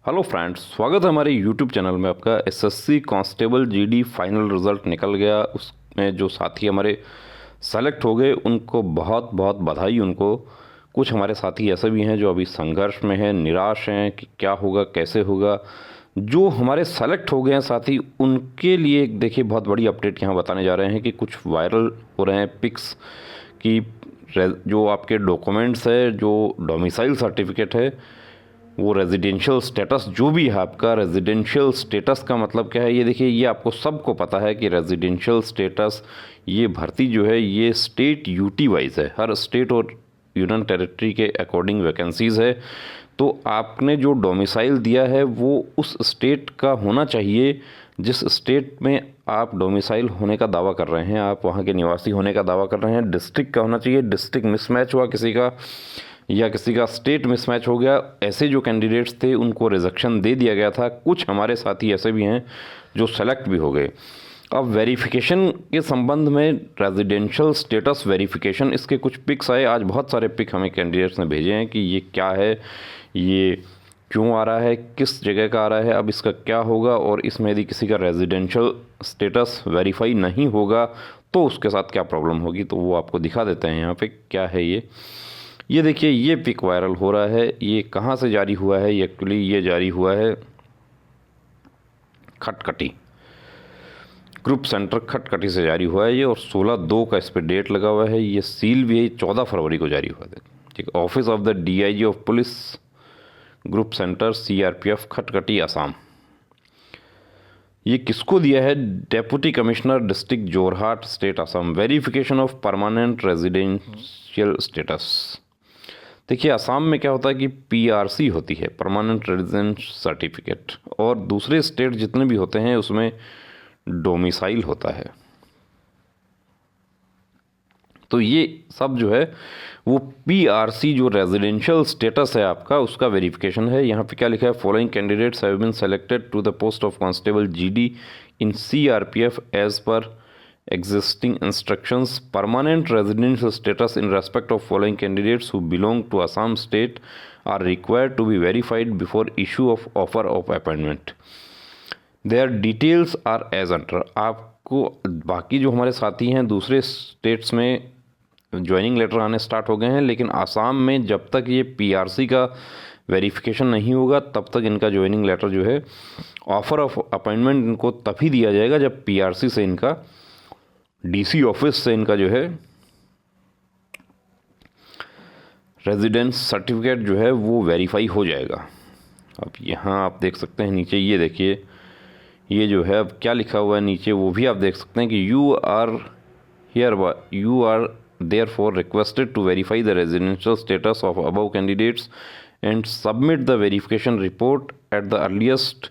Hello friends, स्वागत है हमारे यूट्यूब चैनल में आपका। SSC constable GD final result निकल गया। उसमें जो साथी हमारे सेलेक्ट हो गए उनको बहुत बहुत बधाई उनको। कुछ हमारे साथी ऐसे भी हैं जो अभी संघर्ष में हैं, निराश हैं कि क्या होगा, कैसे होगा। जो हमारे सेलेक्ट हो गए हैं साथी, उनके लिए देखिए बहुत बड़ी अपडेट यहाँ बताने जा रहे हैं कि कुछ वायरल हो रहे हैं पिक्स कि जो आपके डॉक्यूमेंट्स है, जो डोमिसाइल सर्टिफिकेट है, वो रेजिडेंशियल स्टेटस जो भी है आपका, रेजिडेंशियल स्टेटस का मतलब क्या है, ये देखिए, ये आपको सबको पता है कि रेजिडेंशियल स्टेटस ये भर्ती जो है ये स्टेट यूटी वाइज है। हर स्टेट और यूनियन टेरिटरी के अकॉर्डिंग वैकेंसीज़ है। तो आपने जो डोमिसाइल दिया है वो उस स्टेट का होना चाहिए जिस स्टेट में आप डोमिसाइल होने का दावा कर रहे हैं, आप वहाँ के निवासी होने का दावा कर रहे हैं। डिस्ट्रिक्ट का होना चाहिए। डिस्ट्रिक्ट मिसमैच हुआ किसी का या किसी का स्टेट मिसमैच हो गया, ऐसे जो कैंडिडेट्स थे उनको रिजेक्शन दे दिया गया था। कुछ हमारे साथी ऐसे भी हैं जो सेलेक्ट भी हो गए। अब वेरिफिकेशन के संबंध में, रेजिडेंशियल स्टेटस वेरिफिकेशन, इसके कुछ पिक्स आए आज। बहुत सारे पिक हमें कैंडिडेट्स ने भेजे हैं कि ये क्या है, ये क्यों आ रहा है, किस जगह का आ रहा है, अब इसका क्या होगा, और इसमें यदि किसी का रेजिडेंशियल स्टेटस वेरीफाई नहीं होगा तो उसके साथ क्या प्रॉब्लम होगी। तो वो आपको दिखा देते हैं यहाँ पे क्या है ये देखिए, ये पिक वायरल हो रहा है। ये कहाँ से जारी हुआ है? ये एक्चुअली ये जारी हुआ है खटकटी ग्रुप सेंटर, खटकटी से जारी हुआ है ये, और 16/2 का इस पर डेट लगा हुआ है। ये सील भी है, 14 फरवरी को जारी हुआ था। ठीक, office of the DIG of police, group centre, CRPF, Khatkhati, Assam. ये किसको दिया है? Deputy commissioner district Jorhat, state Assam. Verification of permanent residential status. देखिए, असम में क्या होता है कि पीआरसी होती है, परमानेंट रेजिडेंस सर्टिफिकेट, और दूसरे स्टेट जितने भी होते हैं उसमें डोमिसाइल होता है। तो ये सब जो है वो पीआरसी जो रेजिडेंशियल स्टेटस है आपका, उसका वेरिफिकेशन है। यहाँ पे क्या लिखा है? Following candidates have been selected to the post of constable GD in CRPF as per existing instructions. Permanent residential status in respect of following candidates who belong to Assam state are required to be verified before issue of offer of appointment. Their details are as under. आपको बाकी जो हमारे साथी हैं दूसरे states में joining letter आने start हो गए हैं, लेकिन आसाम में जब तक ये पीआरसी का वेरिफिकेशन नहीं होगा तब तक इनका ज्वाइनिंग लेटर जो है, ऑफर ऑफ अपॉइंटमेंट इनको तभी दिया जाएगा जब पीआरसी से इनका, डीसी ऑफिस से इनका जो है रेजिडेंस सर्टिफिकेट जो है वो वेरीफाई हो जाएगा। अब यहाँ आप देख सकते हैं नीचे, ये देखिए, ये जो है अब क्या लिखा हुआ है नीचे वो भी आप देख सकते हैं कि you are therefore requested to verify the residential status of above candidates and submit the verification report at the earliest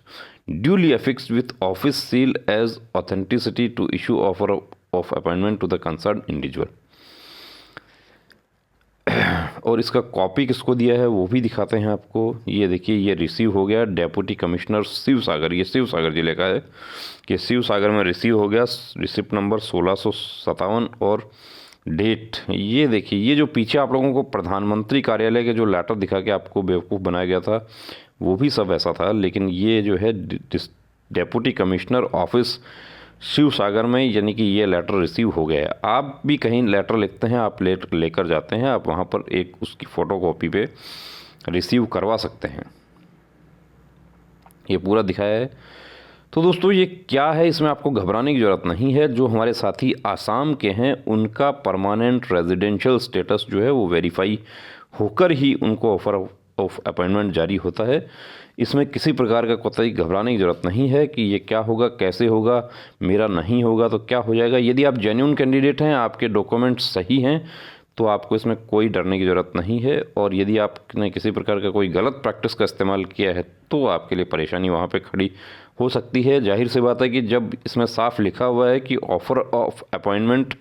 duly affixed with office seal as authenticity to issue offer of appointment to the concern individual. और इसका copy किसको दिया है वो भी दिखाते हैं आपको। ये देखिए, ये रिसीव हो गया डेप्यूटी कमिश्नर शिव सागर, ये शिव सागर जिले का है कि शिव सागर में रिसीव हो गया। रिसिप्ट नंबर 1657 और डेट ये देखिए। ये जो पीछे आप लोगों को प्रधानमंत्री कार्यालय के जो लेटर दिखा के आपको बेवकूफ़ बनाया गया था वो भी सब ऐसा था, लेकिन ये जो है डेप्यूटी कमिश्नर ऑफिस शिव सागर में, यानी कि ये लेटर रिसीव हो गया है। आप भी कहीं लेटर लिखते हैं, आप लेकर जाते हैं, आप वहाँ पर एक उसकी फ़ोटोकॉपी पे रिसीव करवा सकते हैं। ये पूरा दिखाया है। तो दोस्तों, ये क्या है, इसमें आपको घबराने की ज़रूरत नहीं है। जो हमारे साथी आसाम के हैं उनका परमानेंट रेजिडेंशियल स्टेटस जो है वो वेरीफाई होकर ही उनको ऑफर ऑफ अपॉइंटमेंट जारी होता है। इसमें किसी प्रकार का कोई घबराने की ज़रूरत नहीं है कि ये क्या होगा, कैसे होगा, मेरा नहीं होगा तो क्या हो जाएगा। यदि आप जेन्युइन कैंडिडेट हैं, आपके डॉक्यूमेंट्स सही हैं, तो आपको इसमें कोई डरने की ज़रूरत नहीं है। और यदि आपने किसी प्रकार का कोई गलत प्रैक्टिस का इस्तेमाल किया है तो आपके लिए परेशानी वहाँ पे खड़ी हो सकती है। जाहिर सी बात है कि जब इसमें साफ लिखा हुआ है कि ऑफ़र ऑफ अपॉइंटमेंट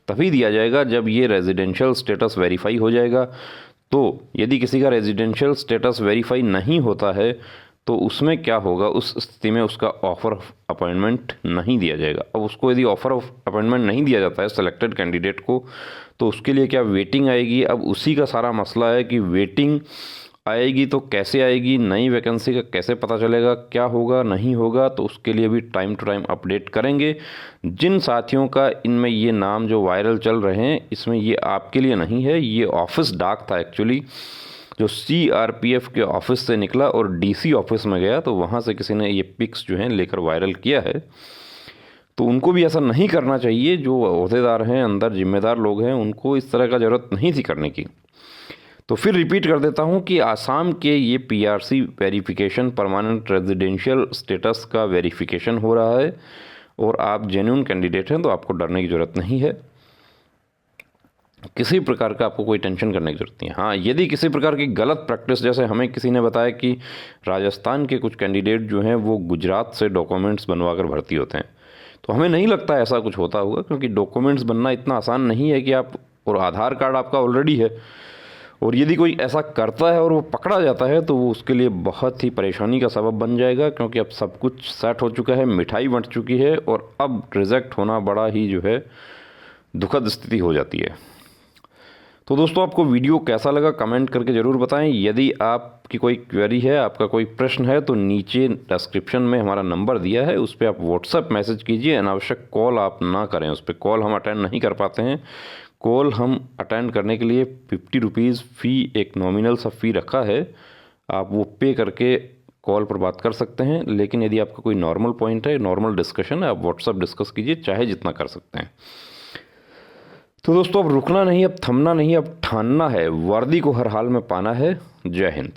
तभी दिया जाएगा जब ये रेजिडेंशियल स्टेटस वेरीफाई हो जाएगा। तो यदि किसी का रेजिडेंशियल स्टेटस वेरीफाई नहीं होता है तो उसमें क्या होगा, उस स्थिति में उसका ऑफ़र ऑफ अपॉइंटमेंट नहीं दिया जाएगा। अब उसको यदि ऑफ़र ऑफ अपॉइंटमेंट नहीं दिया जाता है सेलेक्टेड कैंडिडेट को, तो उसके लिए क्या वेटिंग आएगी। अब उसी का सारा मसला है कि वेटिंग आएगी तो कैसे आएगी, नई वैकेंसी का कैसे पता चलेगा, क्या होगा नहीं होगा, तो उसके लिए भी टाइम टू टाइम अपडेट करेंगे। जिन साथियों का इनमें ये नाम जो वायरल चल रहे हैं, इसमें ये आपके लिए नहीं है। ये ऑफिस डाक था एक्चुअली, जो CRPF के ऑफिस से निकला और DC ऑफिस में गया, तो वहाँ से किसी ने ये पिक्स जो हैं लेकर वायरल किया है। तो उनको भी ऐसा नहीं करना चाहिए। जो ओहदेदार हैं, अंदर जिम्मेदार लोग हैं, उनको इस तरह का ज़रूरत नहीं थी करने की। तो फिर रिपीट कर देता हूँ कि आसाम के ये PRC verification, permanent residential status का वेरिफिकेशन हो रहा है, और आप जेन्युइन कैंडिडेट हैं तो आपको डरने की ज़रूरत नहीं है। किसी प्रकार का आपको कोई टेंशन करने की ज़रूरत नहीं है। हाँ, यदि किसी प्रकार की गलत प्रैक्टिस, जैसे हमें किसी ने बताया कि राजस्थान के कुछ कैंडिडेट जो हैं वो गुजरात से डॉक्यूमेंट्स बनवा कर भर्ती होते हैं, तो हमें नहीं लगता ऐसा कुछ होता होगा, क्योंकि डॉक्यूमेंट्स बनना इतना आसान नहीं है कि आप, और आधार कार्ड आपका ऑलरेडी है, और यदि कोई ऐसा करता है और वो पकड़ा जाता है तो वो उसके लिए बहुत ही परेशानी का सबब बन जाएगा, क्योंकि अब सब कुछ सेट हो चुका है, मिठाई बंट चुकी है, और अब रिजेक्ट होना बड़ा ही जो है दुखद स्थिति हो जाती है। तो दोस्तों, आपको वीडियो कैसा लगा कमेंट करके ज़रूर बताएं। यदि आपकी कोई क्वेरी है, आपका कोई प्रश्न है, तो नीचे डिस्क्रिप्शन में हमारा नंबर दिया है, उस पर आप व्हाट्सएप मैसेज कीजिए। अनावश्यक कॉल आप ना करें, उस पर कॉल हम अटेंड नहीं कर पाते हैं। कॉल हम अटेंड करने के लिए 50 रुपीज़ फ़ी, एक नॉमिनल सा फ़ी रखा है, आप वो पे करके कॉल पर बात कर सकते हैं। लेकिन यदि आपका कोई नॉर्मल पॉइंट है, नॉर्मल डिस्कशन है, आप व्हाट्सएप डिस्कस कीजिए, चाहे जितना कर सकते हैं। तो दोस्तों, अब रुकना नहीं, अब थमना नहीं, अब ठानना है, वर्दी को हर हाल में पाना है। जय हिंद।